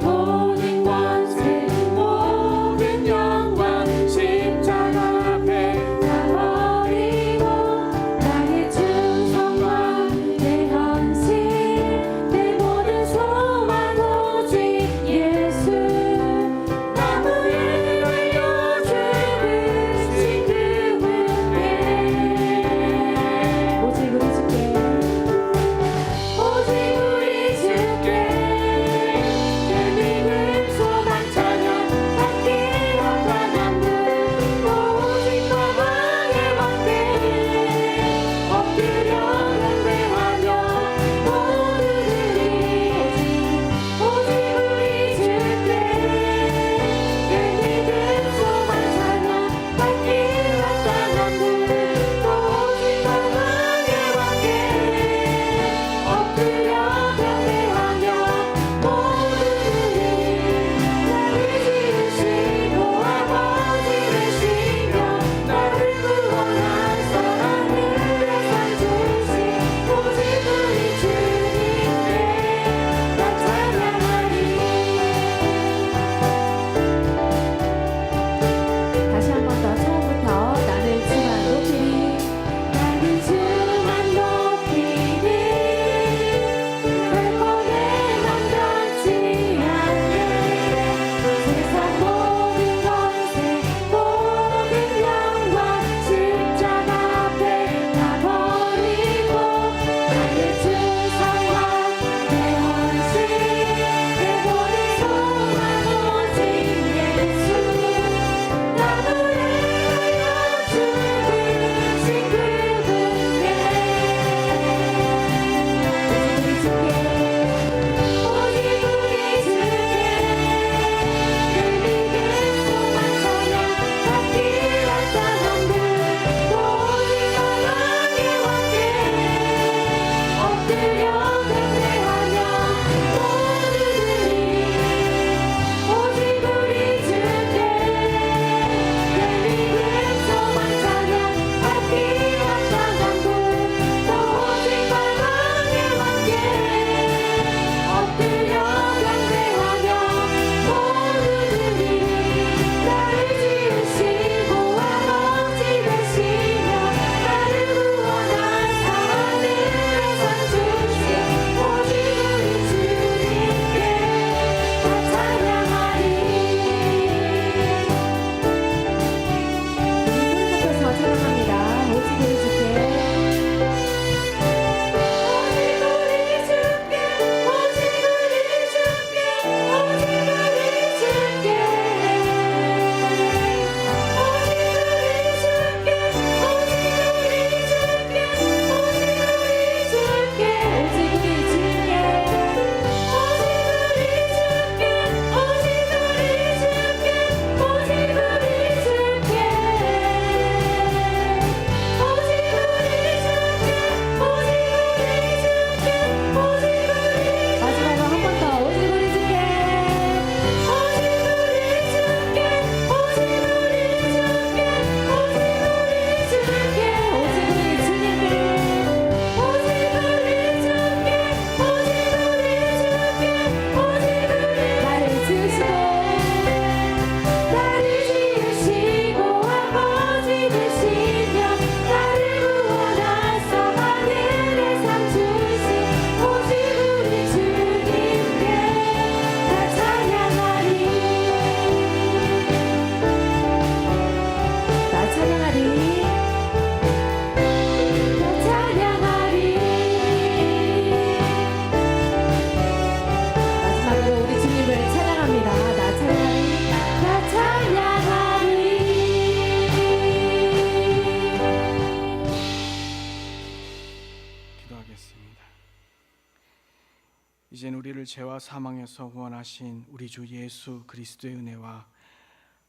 이젠 우리를 죄와 사망에서 구원하신 우리 주 예수 그리스도의 은혜와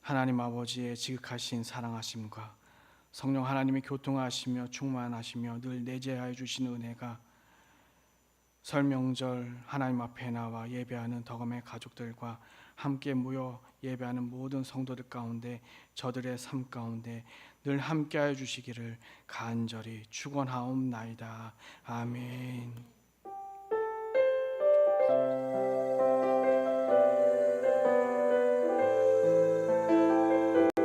하나님 아버지의 지극하신 사랑하심과 성령 하나님이 교통하시며 충만하시며 늘 내재하여 주시는 은혜가 설 명절 하나님 앞에 나와 예배하는 덕음의 가족들과 함께 모여 예배하는 모든 성도들 가운데 저들의 삶 가운데 늘 함께하여 주시기를 간절히 축원하옵나이다. 아멘.